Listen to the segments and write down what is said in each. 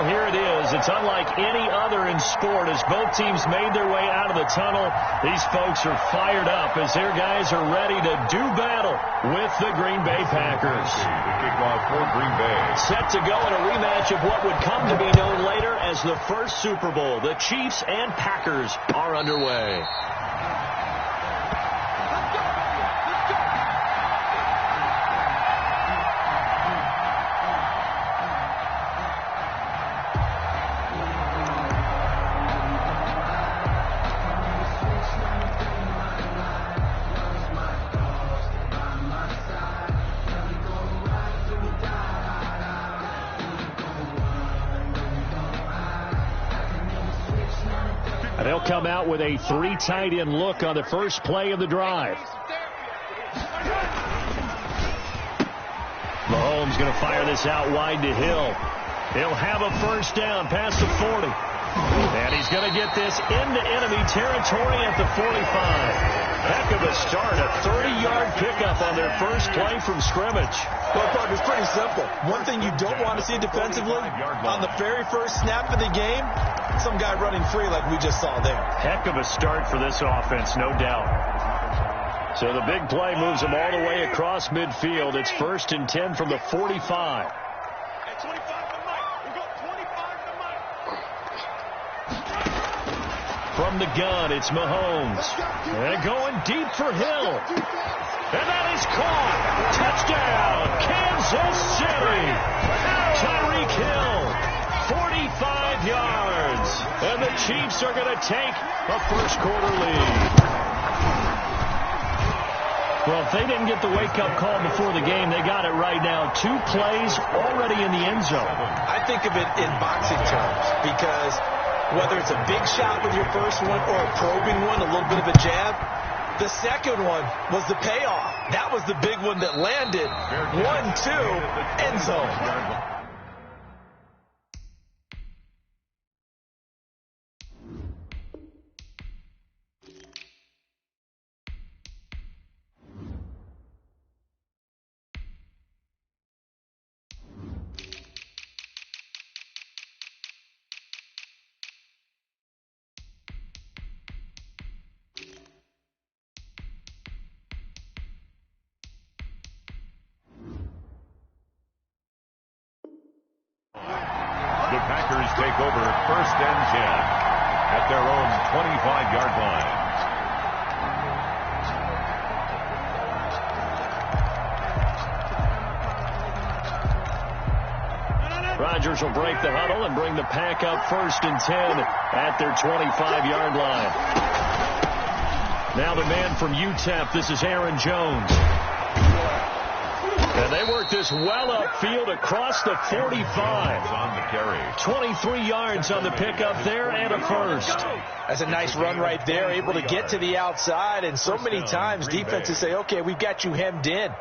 here it is. It's unlike any other in sport as both teams made their way out of the tunnel. These folks are fired up as their guys are ready to do battle with the Green Bay Packers. The kickoff for Green Bay. Set to go in a rematch of what would come to be known later as the first Super Bowl. The Chiefs and Packers are underway. They'll come out with a 3 tight end look on the first play of the drive. Mahomes going to fire this out wide to Hill. He'll have a first down past the 40. And he's going to get this into enemy territory at the 45. Heck of a start, a 30-yard pickup on their first play from scrimmage. Well, Buck, it's pretty simple. One thing you don't want to see defensively, on the very first snap of the game, some guy running free like we just saw there. Heck of a start for this offense, no doubt. So the big play moves them all the way across midfield. It's 1st and 10 from the 45. From the gun, it's Mahomes. And going deep for Hill. And that is caught. Touchdown, Kansas City. Tyreek Hill, 45 yards. And the Chiefs are going to take a first-quarter lead. Well, if they didn't get the wake-up call before the game, they got it right now. 2 plays already in the end zone. I think of it in boxing terms because whether it's a big shot with your first one or a probing one, a little bit of a jab, the second one was the payoff. That was the big one that landed. 1-2, end zone. The Packers take over 1st and 10 at their own 25-yard line. Rodgers will break the huddle and bring the pack up 1st and 10 at their 25-yard line. Now the man from UTEP, this is Aaron Jones. And they work this well upfield across the 45. On the carry. 23 yards on the pickup there and a first. That's a nice run right there, able to get to the outside. And so many times defenses say, okay, we've got you hemmed in.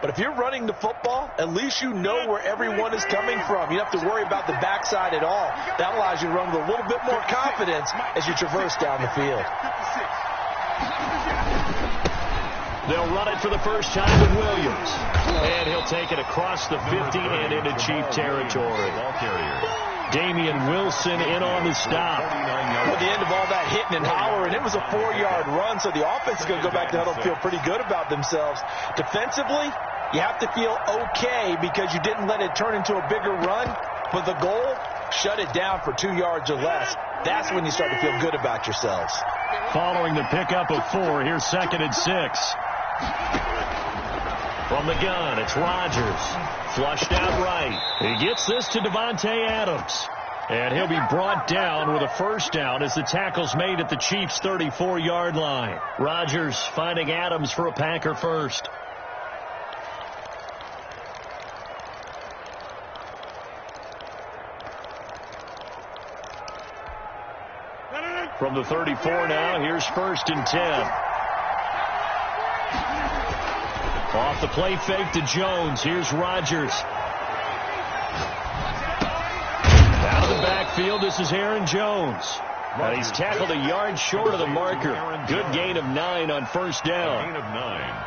But if you're running the football, at least you know where everyone is coming from. You don't have to worry about the backside at all. That allows you to run with a little bit more confidence as you traverse down the field. They'll run it for the first time with Williams. And he'll take it across the 50 and into Chief territory. Damian Wilson in on the stop. At the end of all that hitting and hollering, it was a 4-yard run, so the offense is going to go back to huddle and feel pretty good about themselves. Defensively, you have to feel okay because you didn't let it turn into a bigger run. But the goal, shut it down for 2 yards or less. That's when you start to feel good about yourselves. Following the pickup of 4, here's 2nd and 6. From the gun, it's Rodgers. Flushed out right. He gets this to Davante Adams. And he'll be brought down with a first down as the tackle's made at the Chiefs' 34-yard line. Rodgers finding Adams for a Packer first. From the 34 now, here's 1st and 10. Off the play fake to Jones. Here's Rodgers. Out of the backfield, this is Aaron Jones. He's tackled a yard short of the marker. Good gain of 9 on first down. Gain of 9.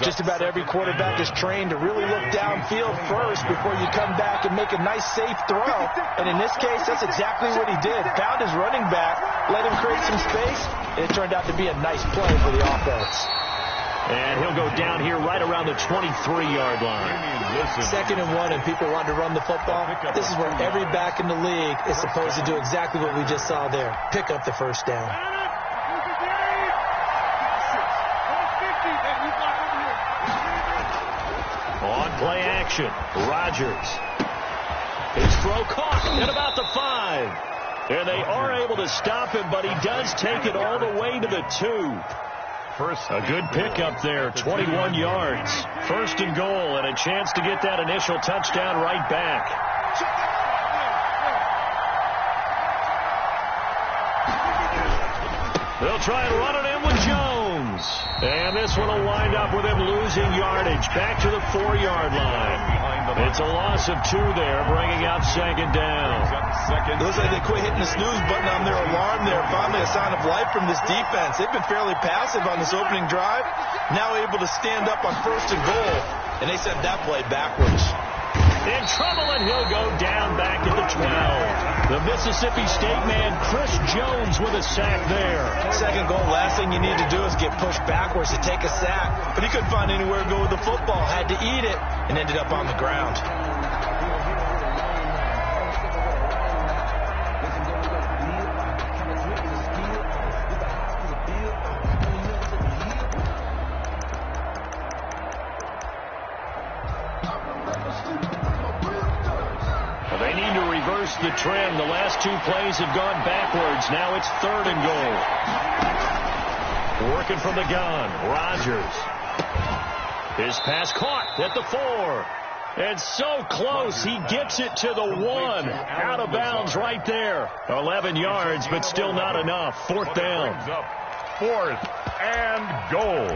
Just about every quarterback is trained to really look downfield first before you come back and make a nice, safe throw. And in this case, that's exactly what he did. Found his running back, let him create some space, and it turned out to be a nice play for the offense. And he'll go down here right around the 23-yard line. 2nd and 1, and people want to run the football. This is where every back in the league is supposed to do exactly what we just saw there. Pick up the first down. On play action, Rodgers. His throw caught at about the 5. And they are able to stop him, but he does take it all the way to the 2. A good pickup there, 21 yards. 1st and goal, and a chance to get that initial touchdown right back. They'll try and run it in with Jones. And this one will wind up with him losing yardage back to the 4-yard line. It's a loss of 2 there, bringing up 2nd down. It looks like they quit hitting the snooze button on their alarm there. Finally a sign of life from this defense. They've been fairly passive on this opening drive. Now able to stand up on 1st and goal. And they sent that play backwards. In trouble, and he'll go down back at the 12. The Mississippi State man, Chris Jones, with a sack there. 2nd goal, last thing you need to do is get pushed backwards to take a sack. But he couldn't find anywhere to go with the football. Had to eat it and ended up on the ground. They need to reverse the trend. The last 2 plays have gone backwards. Now it's 3rd and goal. Working from the gun, Rodgers. His pass caught at the 4. And so close, he gets it to the 1. Out of bounds right there. 11 yards, but still not enough. 4th down. 4th and goal.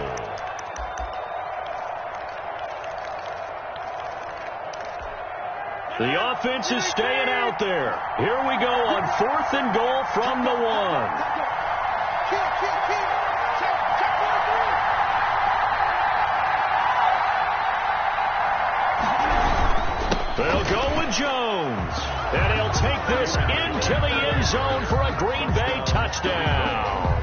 The offense is staying out there. Here we go on 4th and goal from the 1. They'll go with Jones. And he'll take this into the end zone for a Green Bay touchdown.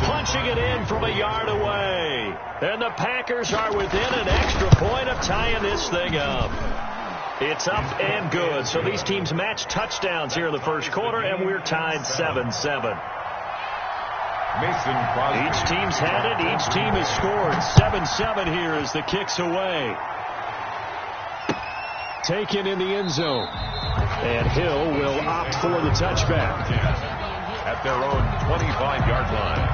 Punching it in from a yard away. And the Packers are within an extra point of tying this thing up. It's up and good. So these teams match touchdowns here in the 1st quarter, and we're tied 7-7. Each team's had it. Each team has scored. 7-7 here as the kick's away. Taken in the end zone. And Hill will opt for the touchback. At their own 25-yard line.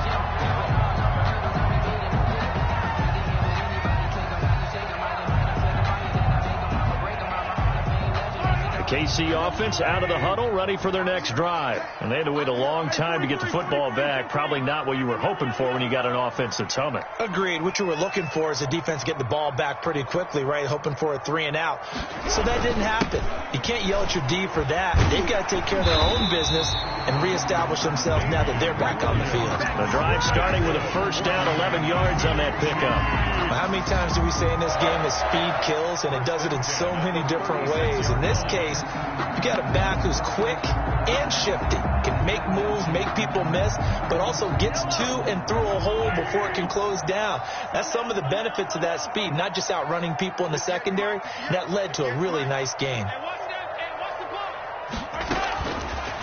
KC offense out of the huddle, ready for their next drive. And they had to wait a long time to get the football back. Probably not what you were hoping for when you got an offense that's humming. Agreed. What you were looking for is the defense getting the ball back pretty quickly, right? Hoping for a 3 and out. So that didn't happen. You can't yell at your D for that. They've got to take care of their own business and reestablish themselves now that they're back on the field. The drive starting with a 1st down, 11 yards on that pickup. Well, how many times do we say in this game that speed kills, and it does it in so many different ways? In this case, you got a back who's quick and shifty, can make moves, make people miss, but also gets to and through a hole before it can close down. That's some of the benefits of that speed, not just outrunning people in the secondary. That led to a really nice game.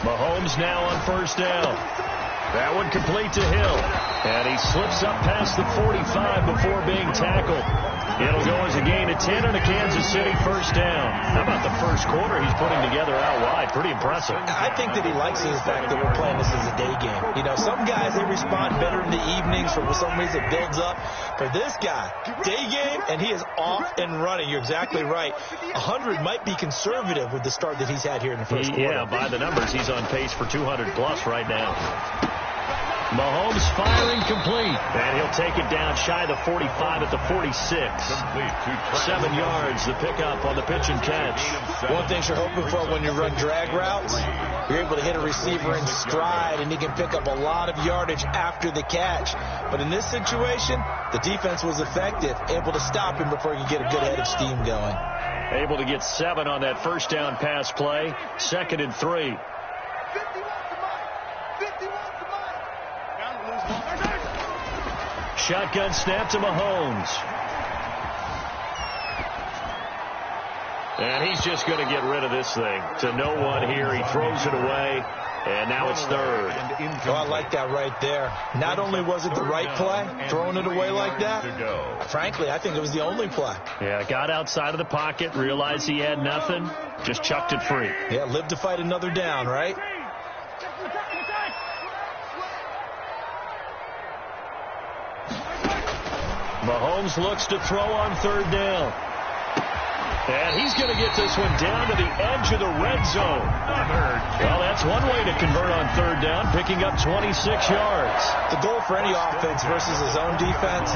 Mahomes now on 1st down. That one complete to Hill. And he slips up past the 45 before being tackled. It'll go as a gain of 10 and a Kansas City 1st down. How about the 1st quarter he's putting together out wide? Pretty impressive. I think that he likes the fact that we're playing this as a day game. You know, some guys, they respond better in the evenings. For some reason, it builds up. For this guy, day game, and he is off and running. You're exactly right. 100 might be conservative with the start that he's had here in the 1st quarter. Yeah, by the numbers, he's on pace for 200-plus right now. Mahomes firing complete. And he'll take it down shy of the 45 at the 46. 7 yards, the pickup on the pitch and catch. One thing you're hoping for when you run drag routes You're able to hit a receiver in stride, and he can pick up a lot of yardage after the catch. But in this situation, the defense was effective, able to stop him before he could get a good head of steam going. Able to get 7 on that first down pass play. 2nd and 3. Shotgun snap to Mahomes. And he's just going to get rid of this thing. To no one here. He throws it away. And now it's 3rd. Oh, I like that right there. Not only was it the right play, throwing it away like that, frankly, I think it was the only play. Yeah, got outside of the pocket, realized he had nothing, just chucked it free. Yeah, live to fight another down, right? Mahomes looks to throw on 3rd down. And he's going to get this one down to the edge of the red zone. Well, that's one way to convert on 3rd down, picking up 26 yards. The goal for any offense versus his own defense,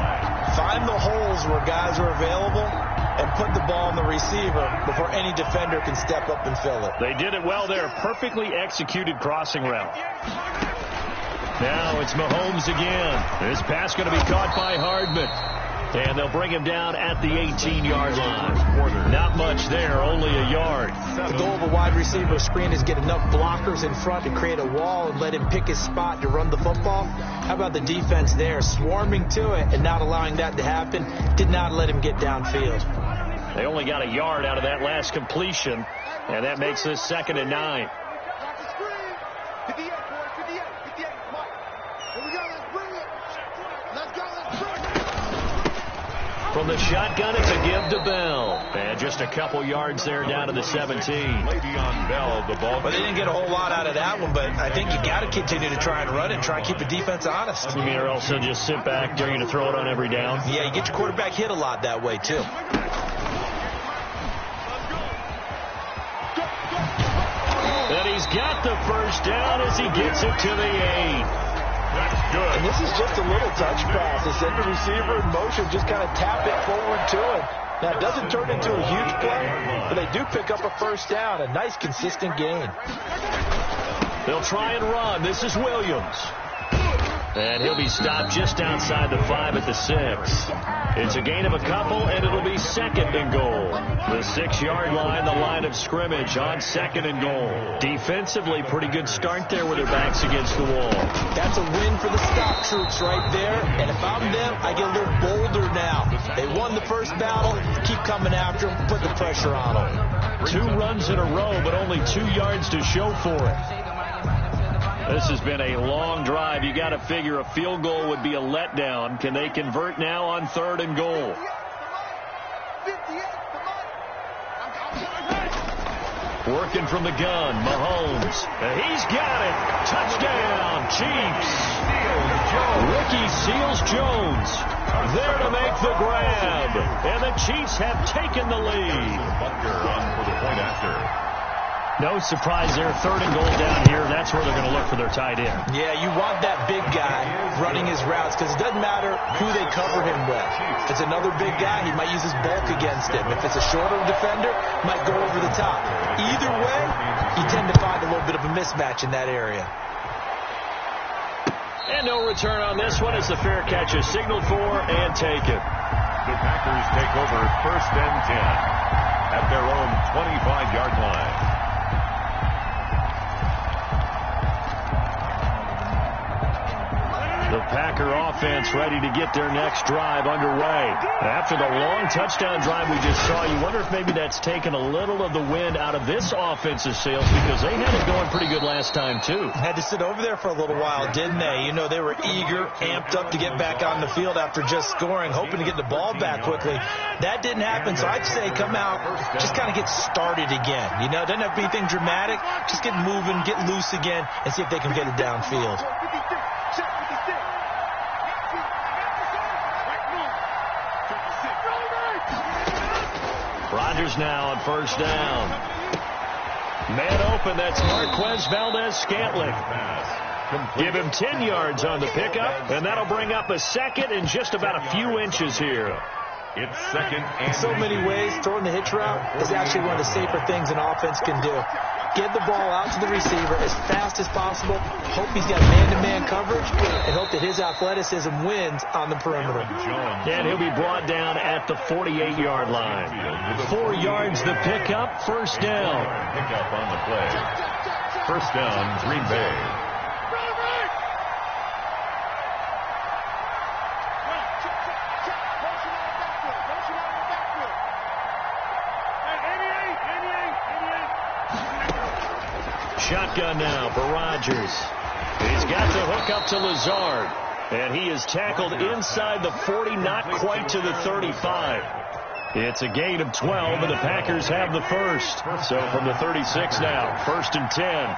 find the holes where guys are available and put the ball on the receiver before any defender can step up and fill it. They did it well there. Perfectly executed crossing route. Now it's Mahomes again. This pass going to be caught by Hardman. And they'll bring him down at the 18-yard line. Not much there, only a yard. The goal of a wide receiver screen is get enough blockers in front to create a wall and let him pick his spot to run the football. How about the defense there, swarming to it and not allowing that to happen? Did not let him get downfield. They only got a yard out of that last completion, and that makes this 2nd and 9. From the shotgun, it's a give to Bell. And just a couple yards there down to the 17. Le'Veon Bell, the ball. But they didn't get a whole lot out of that one, but I think you got to continue to try and run it and try and keep the defense honest. You mean, or else they'll just sit back, dare you to throw it on every down? Yeah, you get your quarterback hit a lot that way, too. And he's got the first down as he gets it to the 8. That's good. And this is just a little touch pass. They send the receiver in motion, just kind of tap it forward to him. Now, it doesn't turn into a huge play, but they do pick up a first down. A nice, consistent gain. They'll try and run. This is Williams. And he'll be stopped just outside the 5 at the 6. It's a gain of a couple, and it'll be 2nd and goal. The 6-yard line, the line of scrimmage on 2nd and goal. Defensively, pretty good start there with their backs against the wall. That's a win for the stock troops right there. And if I'm them, I get a little bolder now. They won the first battle. Keep coming after them. Put the pressure on them. 2 runs in a row, but only 2 yards to show for it. This has been a long drive. You got to figure a field goal would be a letdown. Can they convert now on 3rd and goal? Working from the gun, Mahomes. He's got it. Touchdown, Chiefs. Ricky Seals-Jones there to make the grab. And the Chiefs have taken the lead. Butker on for the point after. No surprise there. 3rd and goal down here. That's where they're going to look for their tight end. Yeah, you want that big guy running his routes because it doesn't matter who they cover him with. If it's another big guy, he might use his bulk against him. If it's a shorter defender, might go over the top. Either way, you tend to find a little bit of a mismatch in that area. And no return on this one as the fair catch is signaled for and taken. The Packers take over 1st and 10 at their own 25-yard line. The Packer offense ready to get their next drive underway. After the long touchdown drive we just saw, you wonder if maybe that's taken a little of the wind out of this offense's sails because they had it going pretty good last time, too. Had to sit over there for a little while, didn't they? You know, they were eager, amped up to get back on the field after just scoring, hoping to get the ball back quickly. That didn't happen, so I'd say come out, just kind of get started again. You know, it doesn't have to be anything dramatic. Just get moving, get loose again, and see if they can get it downfield. Rodgers now on 1st down. Man open, that's Marquez Valdez-Scantling. Give him 10 yards on the pickup, and that'll bring up a 2nd in just about a few inches here. It's 2nd and in so many ways, throwing the hitch route is actually one of the safer things an offense can do. get the ball out to the receiver as fast as possible, hope he's got man-to-man coverage, and hope that his athleticism wins on the perimeter. And he'll be brought down at the 48-yard line. 4 yards the pickup, first down. Pickup on the play. First down, Green Bay. Shotgun now for Rodgers. He's got the hook up to Lazard. And he is tackled inside the 40, not quite to the 35. It's a gain of 12, and the Packers have the first. So from the 36 now, first and 10.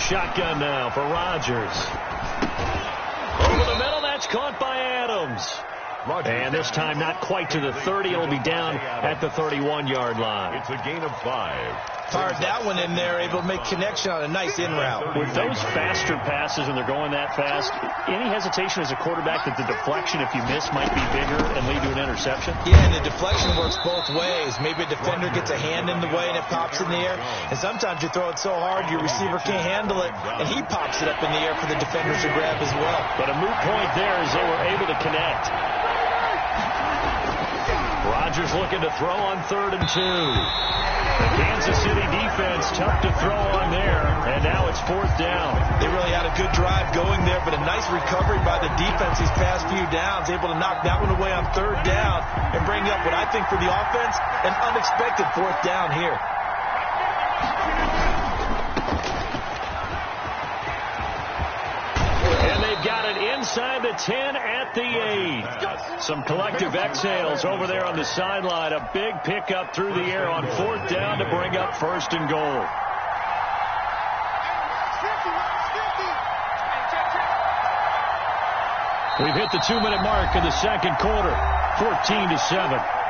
Shotgun now for Rodgers. Over the middle, that's caught by Adams. And this time not quite to the 30. It'll be down at the 31-yard line. It's a gain of 5. Fired that one in there, able to make connection on a nice in route. With those faster passes and they're going that fast, any hesitation as a quarterback that the deflection, if you miss, might be bigger and lead to an interception? Yeah, and the deflection works both ways. Maybe a defender gets a hand in the way and it pops in the air. And sometimes you throw it so hard your receiver can't handle it, and he pops it up in the air for the defenders to grab as well. But a moot point there as they were able to connect. Rodgers looking to throw on 3rd and 2. The Kansas City defense tough to throw on there, and now it's 4th down. They really had a good drive going there, but a nice recovery by the defense these past few downs, able to knock that one away on 3rd down and bring up what I think for the offense, an unexpected 4th down here. And they've got it inside the 10 at the 8. Some collective exhales over there on the sideline. A big pickup through the air on 4th down to bring up 1st and goal. We've hit the 2-minute mark in the second quarter. 14-7.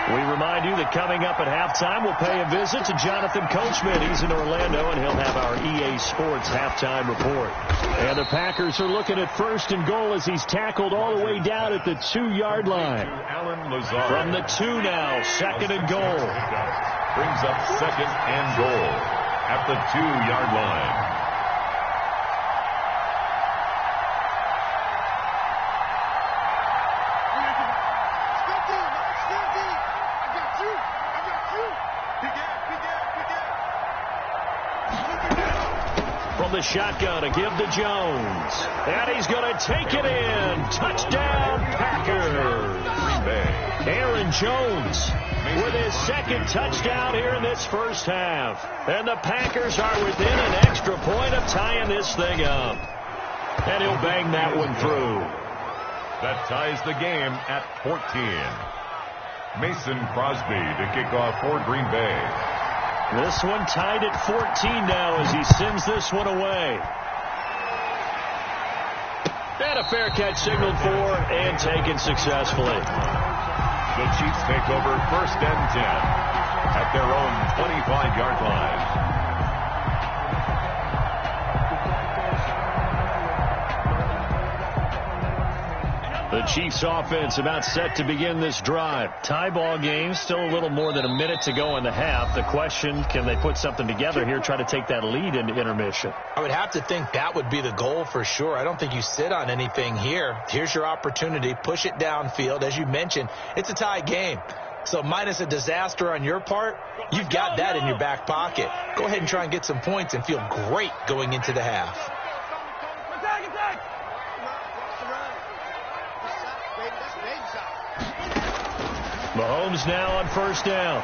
We remind you that coming up at halftime, we'll pay a visit to Jonathan Coachman. He's in Orlando, and he'll have our EA Sports halftime report. And the Packers are looking at 1st and goal as he's tackled all the way down at the 2-yard line. From the 2 now, 2nd and goal. Brings up 2nd and goal at the 2-yard line. The shotgun to give to Jones. And he's going to take it in. Touchdown, Packers. Aaron Jones with his 2nd touchdown here in this first half. And the Packers are within an extra point of tying this thing up. And he'll bang that one through. That ties the game at 14. Mason Crosby to kick off for Green Bay. This one tied at 14 now as he sends this one away. And a fair catch signaled for and taken successfully. The Chiefs take over 1st and 10 at their own 25-yard line. The Chiefs offense about set to begin this drive. Tie ball game, still a little more than a minute to go in the half. The question, can they put something together here, try to take that lead into intermission? I would have to think that would be the goal for sure. I don't think you sit on anything here. Here's your opportunity. Push it downfield. As you mentioned, it's a tie game. So minus a disaster on your part, you've got that in your back pocket. Go ahead and try and get some points and feel great going into the half. Mahomes now on 1st down.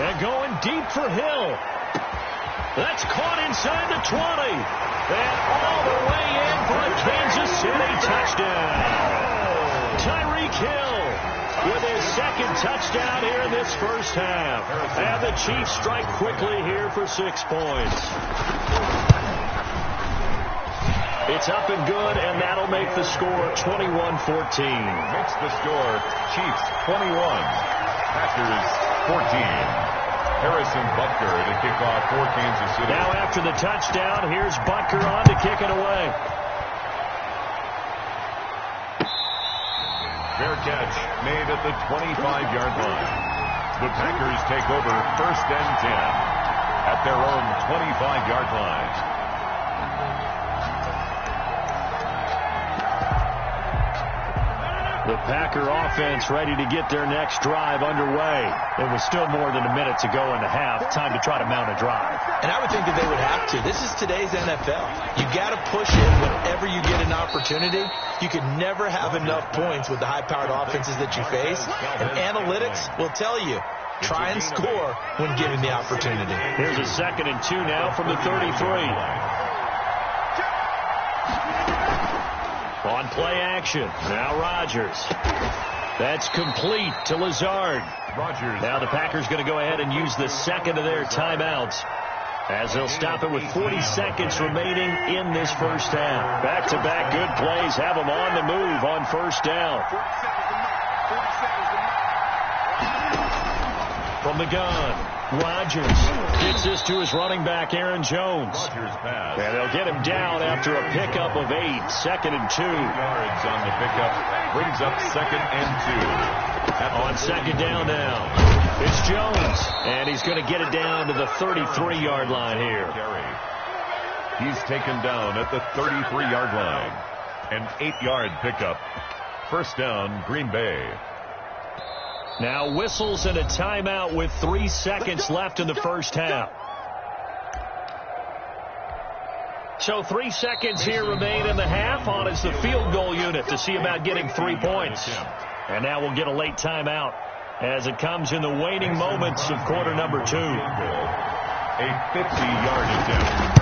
And going deep for Hill. That's caught inside the 20. And all the way in for a Kansas City touchdown. Tyreek Hill with his 2nd touchdown here in this first half. And the Chiefs strike quickly here for 6 points. It's up and good, and that'll make the score 21-14. Makes the score Chiefs 21, Packers 14. Harrison Butker to kick off for Kansas City. Now after the touchdown, here's Butker on to kick it away. Fair catch made at the 25-yard line. The Packers take over 1st and 10 at their own 25-yard line. The Packer offense ready to get their next drive underway. It was still more than a minute to go in the half. Time to try to mount a drive. And I would think that they would have to. This is today's NFL. You got to push it whenever you get an opportunity. You can never have enough points with the high-powered offenses that you face. And analytics will tell you, try and score when given the opportunity. Here's a 2nd and 2 now from the 33. On play action. Now Rodgers. That's complete to Lazard. Rodgers. Now the Packers going to go ahead and use the 2nd of their timeouts, as they'll stop it with 40 seconds remaining in this first half. Back-to-back good plays have them on the move on 1st down. From the gun, Rodgers gets this to his running back, Aaron Jones. Rodgers pass. And they'll get him down after a pickup of 8. 2nd and 2. Yards on the pickup. Brings up 2nd and 2. On 2nd down now, it's Jones. And he's going to get it down to the 33-yard line here. He's taken down at the 33-yard line. An 8-yard pickup. 1st down, Green Bay. Now whistles and a timeout with 3 seconds left in the first half. So 3 seconds here remain in the half. On is the field goal unit to see about getting 3 points. And now we'll get a late timeout as it comes in the waning moments of quarter number 2. A 50-yard attempt.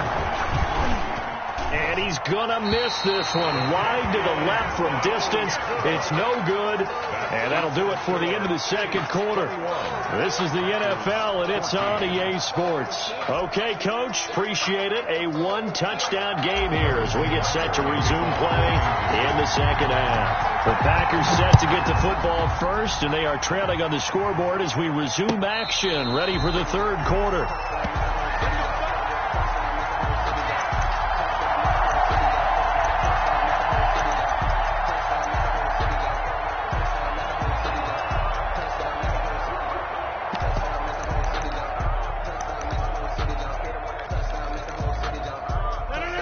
And he's going to miss this one. Wide to the left from distance. It's no good. And that'll do it for the end of the second quarter. This is the NFL, and it's on EA Sports. Okay, Coach, appreciate it. A 1-touchdown game here as we get set to resume play in the second half. The Packers set to get the football first, and they are trailing on the scoreboard as we resume action, ready for the third quarter.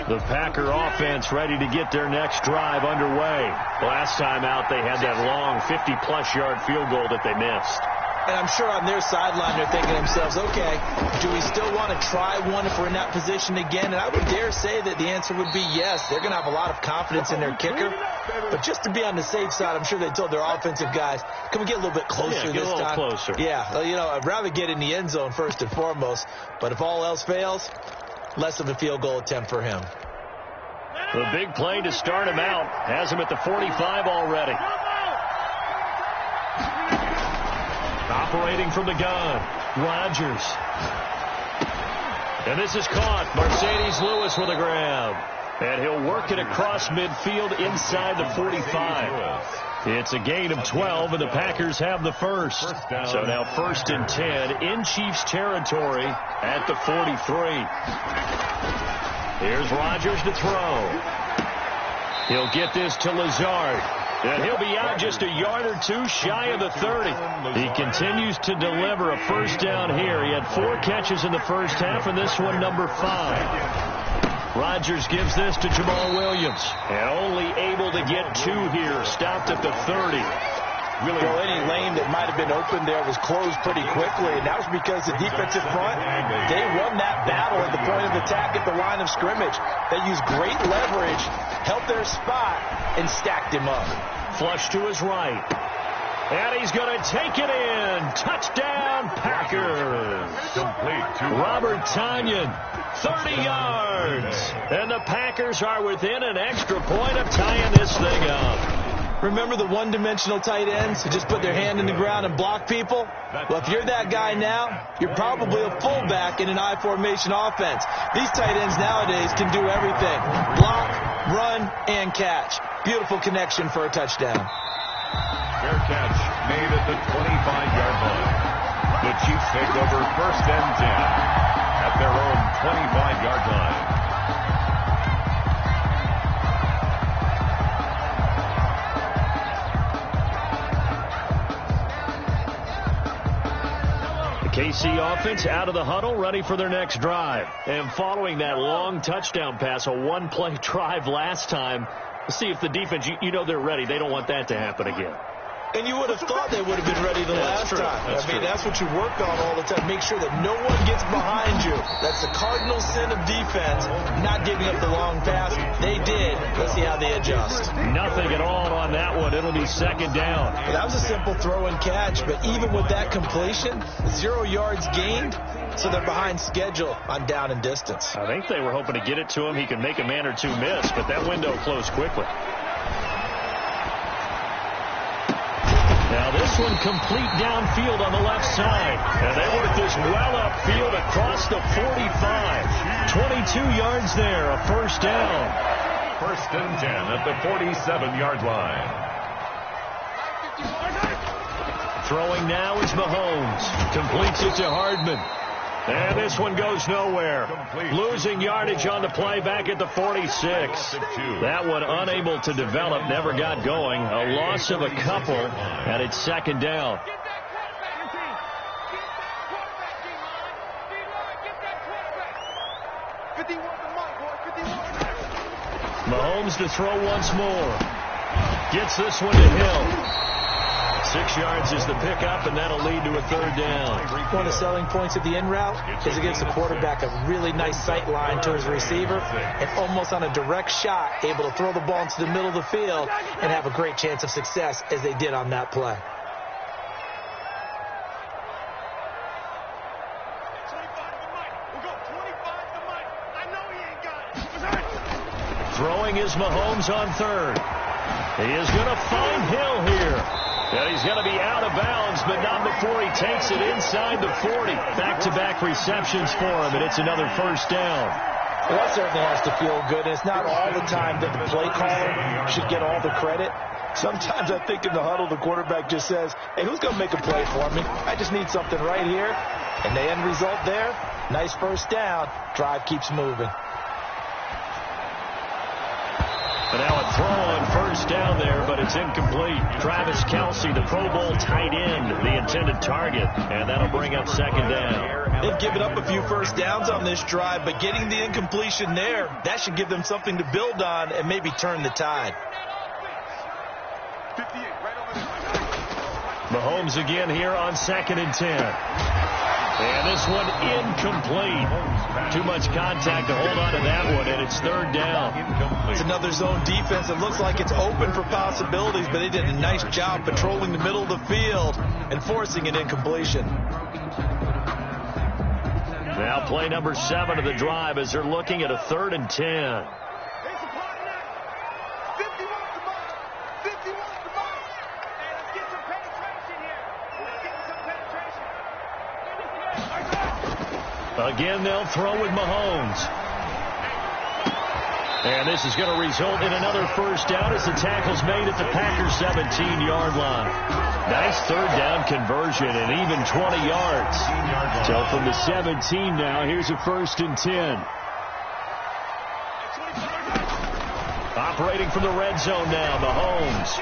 The Packer offense ready to get their next drive underway. Last time out, they had that long 50-plus yard field goal that they missed. And I'm sure on their sideline they're thinking to themselves, okay, do we still want to try one if we're in that position again? And I would dare say that the answer would be yes. They're going to have a lot of confidence in their kicker. But just to be on the safe side, I'm sure they told their offensive guys, can we get a little bit closer this time? Closer. Yeah, well, you know, I'd rather get in the end zone first and foremost. But if all else fails, less of a field goal attempt for him. The big play to start him out has him at the 45 already. Operating from the gun, Rodgers. And this is caught. Mercedes Lewis with a grab. And he'll work it across midfield inside the 45. It's a gain of 12, and the Packers have the first. So now 1st and 10 in Chiefs territory at the 43. Here's Rodgers to throw. He'll get this to Lazard. And he'll be out just a yard or 2 shy of the 30. He continues to deliver a first down here. He had 4 catches in the first half, and this one number 5. Rodgers gives this to Jamal Williams. And only able to get 2 here. Stopped at the 30. Really, any lane that might have been open there was closed pretty quickly, and that was because the defensive front, they won that battle at the point of attack at the line of scrimmage. They used great leverage, held their spot, and stacked him up. Flush to his right. And he's going to take it in. Touchdown, Packers. Complete to Robert Tonyan, 30 yards. And the Packers are within an extra point of tying this thing up. Remember the one-dimensional tight ends who just put their hand in the ground and block people? Well, if you're that guy now, you're probably a fullback in an I-formation offense. These tight ends nowadays can do everything. Block, run, and catch. Beautiful connection for a touchdown. fair catch made at the 25-yard line. The Chiefs take over 1st and 10 at their own 25-yard line. The KC offense out of the huddle, ready for their next drive. And following that long touchdown pass, a one-play drive last time, let's see if the defense, you know they're ready. They don't want that to happen again. And you would have thought they would have been ready the last time. That's what you work on all the time. Make sure that no one gets behind you. That's the cardinal sin of defense, not giving up the long pass. They did. Let's see how they adjust. Nothing at all on that one. It'll be second down. Well, that was a simple throw and catch, but even with that completion, 0 yards gained, so they're behind schedule on down and distance. I think they were hoping to get it to him. He could make a man or two miss, but that window closed quickly. Now this one complete downfield on the left side. And they work this well upfield across the 45. 22 yards there, a first down. First and 10 at the 47-yard line. Throwing now is Mahomes. Completes it to Hardman. And this one goes nowhere. Losing yardage on the play back at the 46. That one unable to develop, never got going. A loss of a couple, and it's second down. Mahomes to throw once more. Gets this one to Hill. 6 yards is the pickup, and that'll lead to a third down. One of the selling points of the in-route is it gives the quarterback a really nice sight line to his receiver, and almost on a direct shot, able to throw the ball into the middle of the field and have a great chance of success as they did on that play. Throwing is Mahomes on third. He is going to find Hill here. And he's going to be out of bounds, but not before he takes it inside the 40. Back-to-back receptions for him, and it's another first down. Well, that certainly has to feel good. It's not all the time that the play caller should get all the credit. Sometimes I think in the huddle, the quarterback just says, hey, who's going to make a play for me? I just need something right here. And the end result there, nice first down. Drive keeps moving. And now a throw on first down there, but it's incomplete. Travis Kelce, the Pro Bowl tight end, the intended target, and that'll bring up second down. They've given up a few first downs on this drive, but getting the incompletion there, that should give them something to build on and maybe turn the tide. Mahomes again here on 2nd and 10. And this one incomplete. Too much contact to hold on to that one, and it's third down. It's another zone defense. It looks like it's open for possibilities, but they did a nice job patrolling the middle of the field and forcing an incompletion. Now play number 7 of the drive as they're looking at a 3rd and 10. Again, they'll throw with Mahomes. And this is going to result in another first down as the tackle's made at the Packers' 17-yard line. Nice third down conversion and even 20 yards. So from the 17 now, here's a 1st and 10. Operating from the red zone now, Mahomes.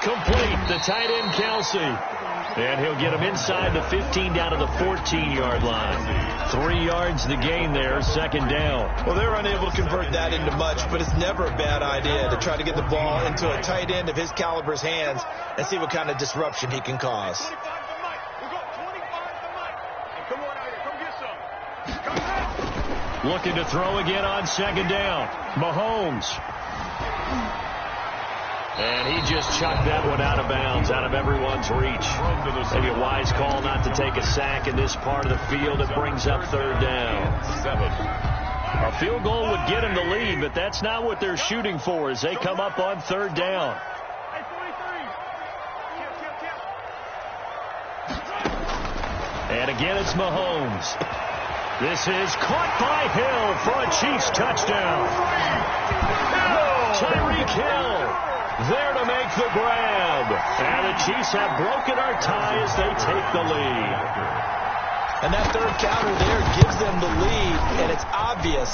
Complete, the tight end Kelce. And he'll get him inside the 15 down to the 14-yard line. 3 yards the gain there, second down. Well, they're unable to convert that into much, but it's never a bad idea to try to get the ball into a tight end of his caliber's hands and see what kind of disruption he can cause. Looking to throw again on second down. Mahomes. And he just chucked that one out of bounds, out of everyone's reach. Maybe a wise call not to take a sack in this part of the field. It brings up third down. 7. A field goal would get him the lead, but that's not what they're shooting for as they come up on third down. And again, it's Mahomes. This is caught by Hill for a Chiefs touchdown. Tyreek Hill there to make the grab. And the Chiefs have broken our tie as they take the lead. And that third counter there gives them the lead, and it's obvious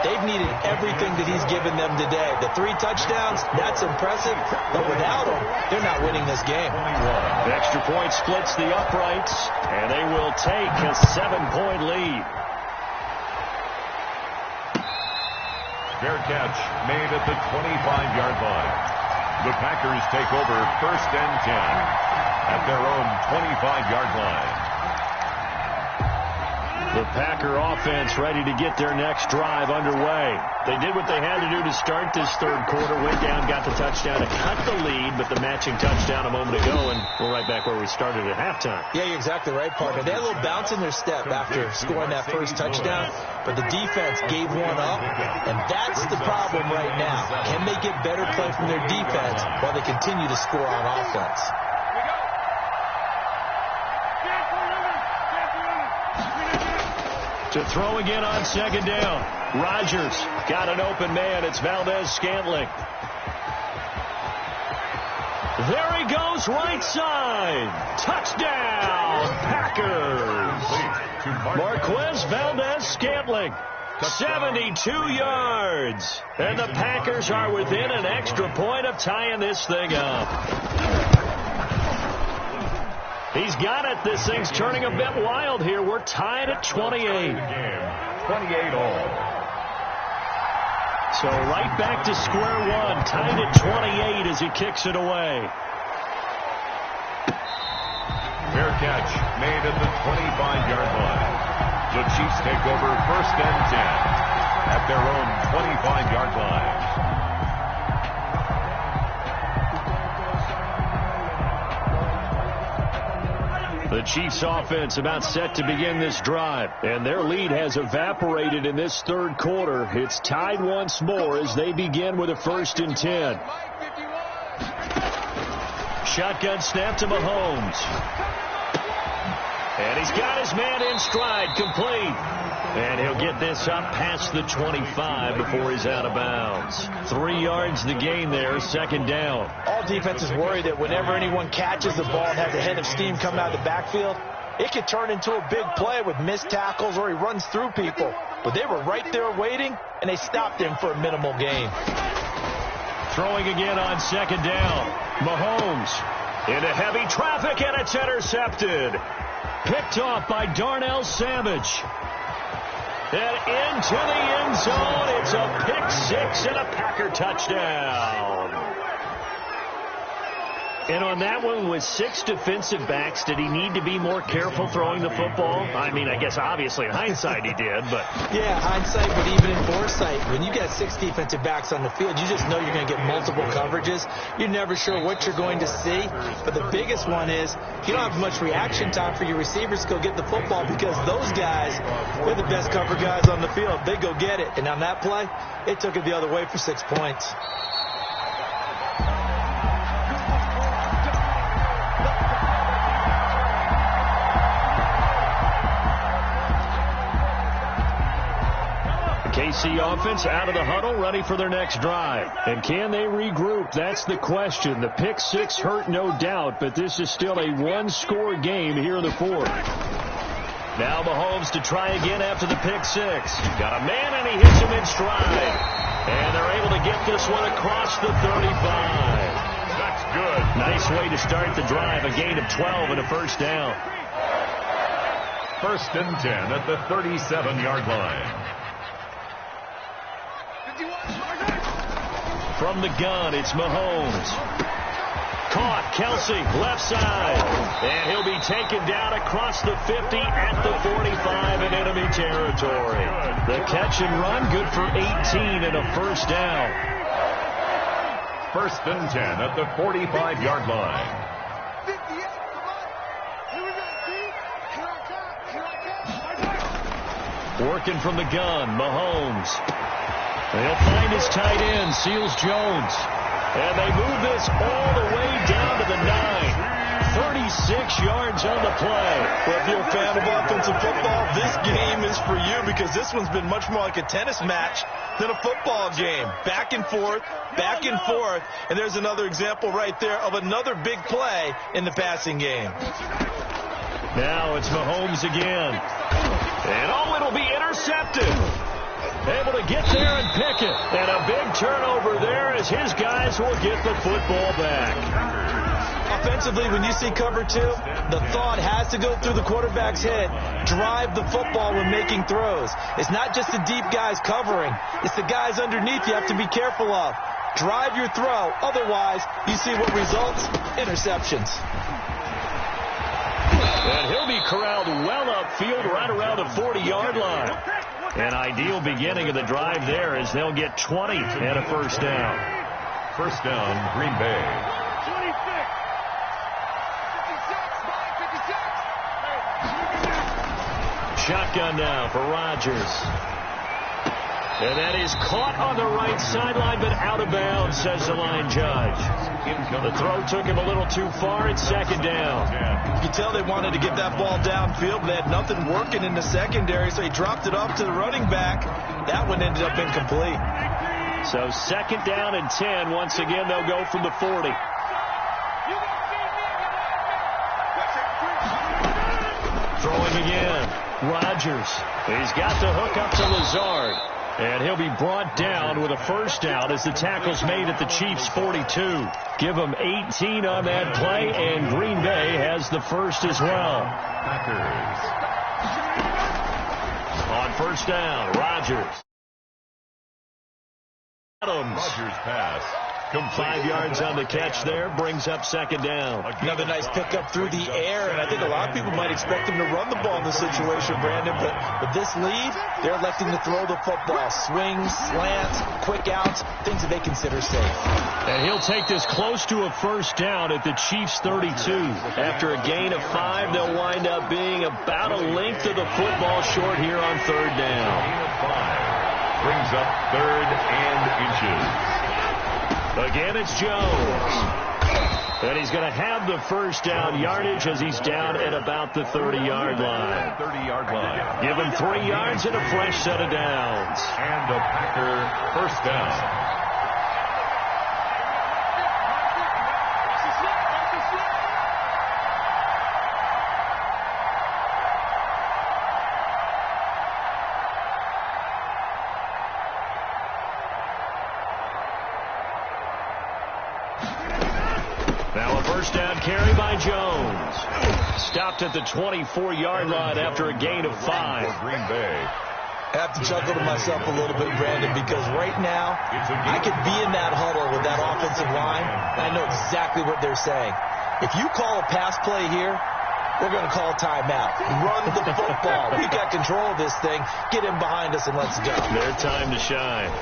They've needed everything that he's given them today. The 3 touchdowns, that's impressive, but without him, they're not winning this game. The extra point splits the uprights, and they will take a 7-point lead. Fair catch made at the 25-yard line. The Packers take over 1st and 10 at their own 25-yard line. The Packer offense ready to get their next drive underway. They did what they had to do to start this third quarter. Went down, got the touchdown to cut the lead, but the matching touchdown a moment ago, and we're right back where we started at halftime. Yeah, you're exactly right, partner. They had a little bounce in their step after scoring that first touchdown, but the defense gave one up, and that's the problem right now. Can they get better play from their defense while they continue to score on offense? To throw again on 2nd down. Rodgers got an open man. It's Valdez-Scantling. There he goes, right side. Touchdown, Packers. Marquez Valdez-Scantling. 72 yards. And the Packers are within an extra point of tying this thing up. He's got it. This thing's turning a bit wild here. We're tied at 28. 28 all. So right back to square one. Tied at 28 as he kicks it away. Fair catch made at the 25-yard line. The Chiefs take over 1st and 10 at their own 25-yard line. The Chiefs offense about set to begin this drive, and their lead has evaporated in this third quarter. It's tied once more as they begin with a 1st and 10. Shotgun snap to Mahomes. And he's got his man in stride, complete. And he'll get this up past the 25 before he's out of bounds. 3 yards the gain there, 2nd down. All defenses worry that whenever anyone catches the ball and has a head of steam come out of the backfield, it could turn into a big play with missed tackles or he runs through people. But they were right there waiting, and they stopped him for a minimal gain. Throwing again on 2nd down. Mahomes into heavy traffic, and it's intercepted. Picked off by Darnell Savage. And into the end zone. It's a pick 6 and a Packer touchdown. And on that one, with 6 defensive backs, did he need to be more careful throwing the football? I mean, I guess obviously in hindsight he did, but... Yeah, hindsight, but even in foresight, when you got 6 defensive backs on the field, you just know you're going to get multiple coverages. You're never sure what you're going to see. But the biggest one is you don't have much reaction time for your receivers to go get the football because those guys, they're the best cover guys on the field. They go get it. And on that play, they took it the other way for 6 points. KC offense out of the huddle, ready for their next drive. And can they regroup? That's the question. The pick 6 hurt, no doubt, but this is still a one-score game here in the fourth. Now Mahomes to try again after the pick 6. Got a man, and he hits him in stride. And they're able to get this one across the 35. That's good. Nice way to start the drive. A gain of 12 and a 1st down. 1st and 10 at the 37-yard line. From the gun, it's Mahomes. Caught, Kelsey, left side. And he'll be taken down across the 50 at the 45 in enemy territory. The catch and run, good for 18 and a 1st down. 1st and 10 at the 45-yard line. Working from the gun, Mahomes. They'll find his tight end, Seals Jones. And they move this all the way down to the 9. 36 yards on the play. Well, if you're a fan of offensive football, this game is for you because this one's been much more like a tennis match than a football game. Back and forth, and there's another example right there of another big play in the passing game. Now it's Mahomes again. And it'll be intercepted. able to get there and pick it. And a big turnover there as his guys will get the football back. Offensively, when you see cover two, the thought has to go through the quarterback's head. Drive the football when making throws. It's not just the deep guys covering. It's the guys underneath you have to be careful of. Drive your throw. Otherwise, you see what results? Interceptions. And he'll be corralled well upfield right around the 40-yard line. An ideal beginning of the drive there as they'll get 20 and a first down. First down, Green Bay. 26. Shotgun now for Rodgers. And that is caught on the right sideline, but out of bounds, says the line judge. The throw took him a little too far. It's second down. You can tell they wanted to get that ball downfield, but they had nothing working in the secondary, so he dropped it off to the running back. That one ended up incomplete. So second down and 10. Once again, they'll go from the 40. Throwing again. Rodgers. He's got the hook up to Lazard. And he'll be brought down with a first down as the tackle's made at the Chiefs' 42. Give them 18 on that play, and Green Bay has the first as well. Packers. On first down, Rodgers. Adams. Rodgers pass. 5 yards on the catch there, brings up second down. Another nice pickup through the air, and I think a lot of people might expect him to run the ball in this situation, Brandon, but with this lead, they're electing to throw the football. Swings, slants, quick outs, things that they consider safe. And he'll take this close to a first down at the Chiefs' 32. After a gain of 5, they'll wind up being about a length of the football short here on third down. Gain of 5. Brings up third and inches. Again, it's Jones. And he's going to have the first down yardage as he's down at about the 30-yard line. 30-yard line. Give him 3 yards and a fresh set of downs. And a Packer first down. Now a first down carry by Jones. Stopped at the 24-yard line after a gain of 5. For Green Bay. I have to chuckle to myself a little bit, Brandon, because right now I could be in that huddle with that offensive line, and I know exactly what they're saying. If you call a pass play here, we're going to call a timeout. Run the football. We've got control of this thing. Get in behind us and let's go. Their time to shine.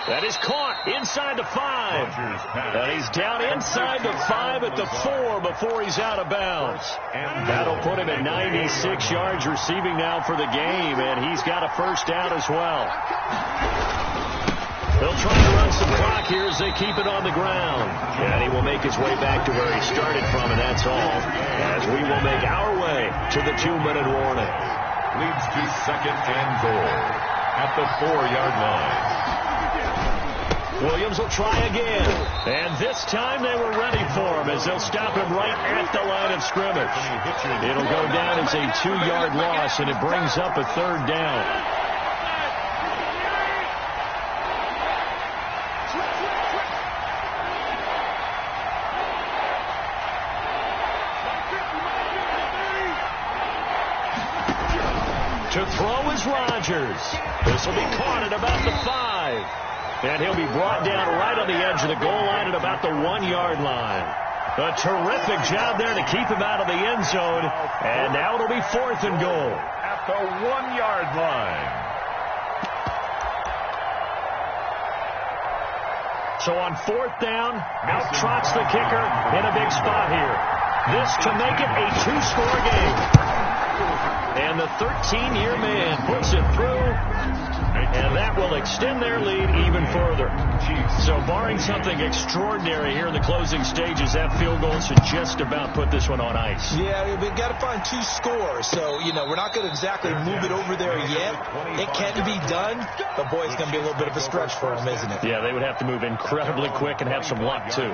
That is caught inside the 5. And he's down inside the 5 at the 4 before he's out of bounds. That'll put him at 96 yards receiving now for the game, and he's got a first down as well. They'll try to run some clock here as they keep it on the ground. And he will make his way back to where he started from, and that's all. As we will make our way to the 2-minute warning. Leads to second and goal at the 4-yard line. Williams will try again. And this time they were ready for him as they'll stop him right at the line of scrimmage. It'll go down as a 2-yard loss, and it brings up a third down. To throw is Rodgers. This will be caught at about the 5. And he'll be brought down right on the edge of the goal line at about the 1-yard line. A terrific job there to keep him out of the end zone. And now it'll be 4th and goal. At the 1-yard line. So on 4th down, out trots the kicker in a big spot here. This to make it a 2-score game. And the 13-year man puts it through, and that will extend their lead even further. So barring something extraordinary here in the closing stages, that field goal should just about put this one on ice. Yeah, we've got to find 2 scores. So, we're not going to exactly move it over there yet. It can be done, but boy, it's going to be a little bit of a stretch for them, isn't it? Yeah, they would have to move incredibly quick and have some luck, too.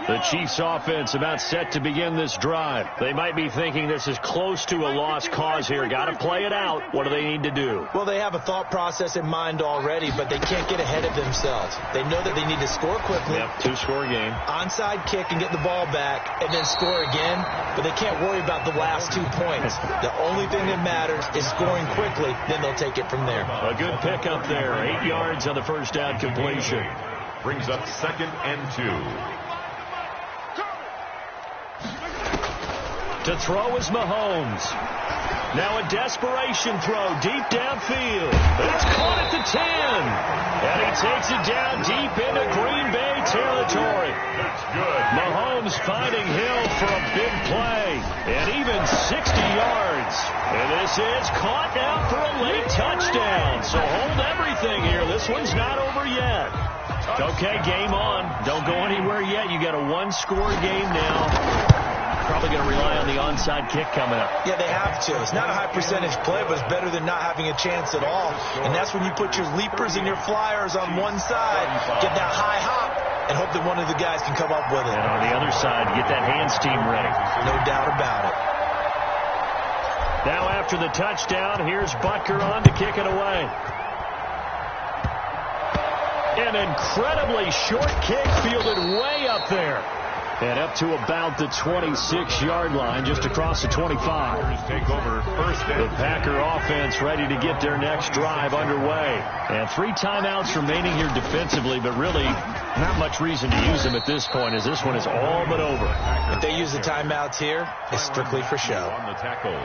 The Chiefs offense about set to begin this drive. They might be thinking this is close to a lost cause here. Got to play it out. What do they need to do? Well, they have a thought process in mind already, but they can't get ahead of themselves. They know that they need to score quickly. Yep, two-score game. Onside kick and get the ball back and then score again, but they can't worry about the last 2 points. The only thing that matters is scoring quickly, then they'll take it from there. A good pickup there. 8 yards on the first down completion. Brings up 2nd and 2. To throw is Mahomes. Now a desperation throw deep downfield. It's caught at the 10. And he takes it down deep into Green Bay territory. That's good. Mahomes finding Hill for a big play. And even 60 yards. And this is caught now for a late touchdown. So hold everything here. This one's not over yet. Okay, game on. Don't go anywhere yet. You got a one-score game now. Probably going to rely on the onside kick coming up. Yeah, they have to. It's not a high percentage play, but it's better than not having a chance at all. And that's when you put your leapers and your flyers on one side, get that high hop, and hope that one of the guys can come up with it. And on the other side, get that hands team ready. No doubt about it. Now after the touchdown, here's Butker on to kick it away. An incredibly short kick fielded way up there. And up to about the 26-yard line, just across the 25. Take over first The Packer offense ready to get their next drive underway. And 3 timeouts remaining here defensively, but really not much reason to use them at this point, as this one is all but over. If they use the timeouts here, it's strictly for show. On the tackle.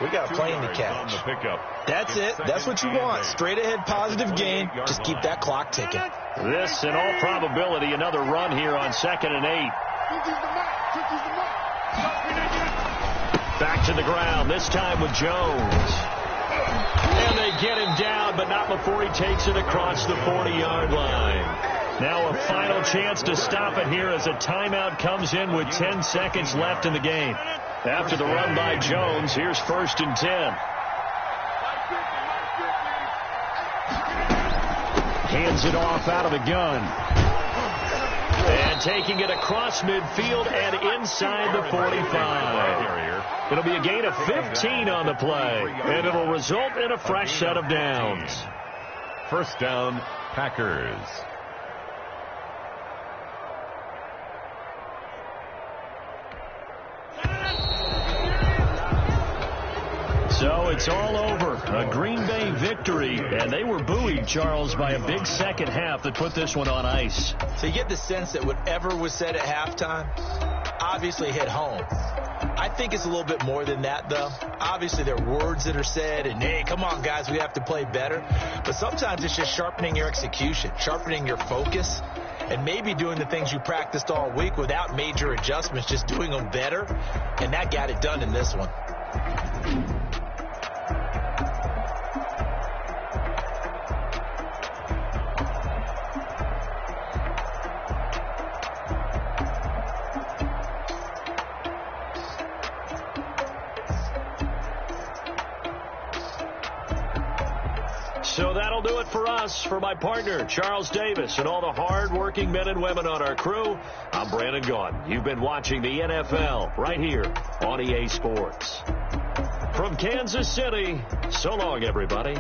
We got a plane to catch. On the pickup. That's it. That's what you want. Straight ahead positive gain. Just keep that clock ticking. This, in all probability, another run here on 2nd and 8. Back to the ground, this time with Jones. And they get him down, but not before he takes it across the 40-yard line. Now a final chance to stop it here as a timeout comes in with 10 seconds left in the game. After the run by Jones, here's 1st and 10. Hands it off out of the gun. And taking it across midfield and inside the 45. It'll be a gain of 15 on the play, and it'll result in a fresh set of downs. First down, Packers. So it's all over. A Green Bay victory, and they were buoyed, Charles, by a big second half that put this one on ice. So you get the sense that whatever was said at halftime obviously hit home. I think it's a little bit more than that, though. Obviously, there are words that are said, and, hey, come on, guys, we have to play better. But sometimes it's just sharpening your execution, sharpening your focus, and maybe doing the things you practiced all week without major adjustments, just doing them better. And that got it done in this one. So that'll do it for us. For my partner, Charles Davis, and all the hard-working men and women on our crew, I'm Brandon Gaudin. You've been watching the NFL right here on EA Sports. From Kansas City, so long, everybody.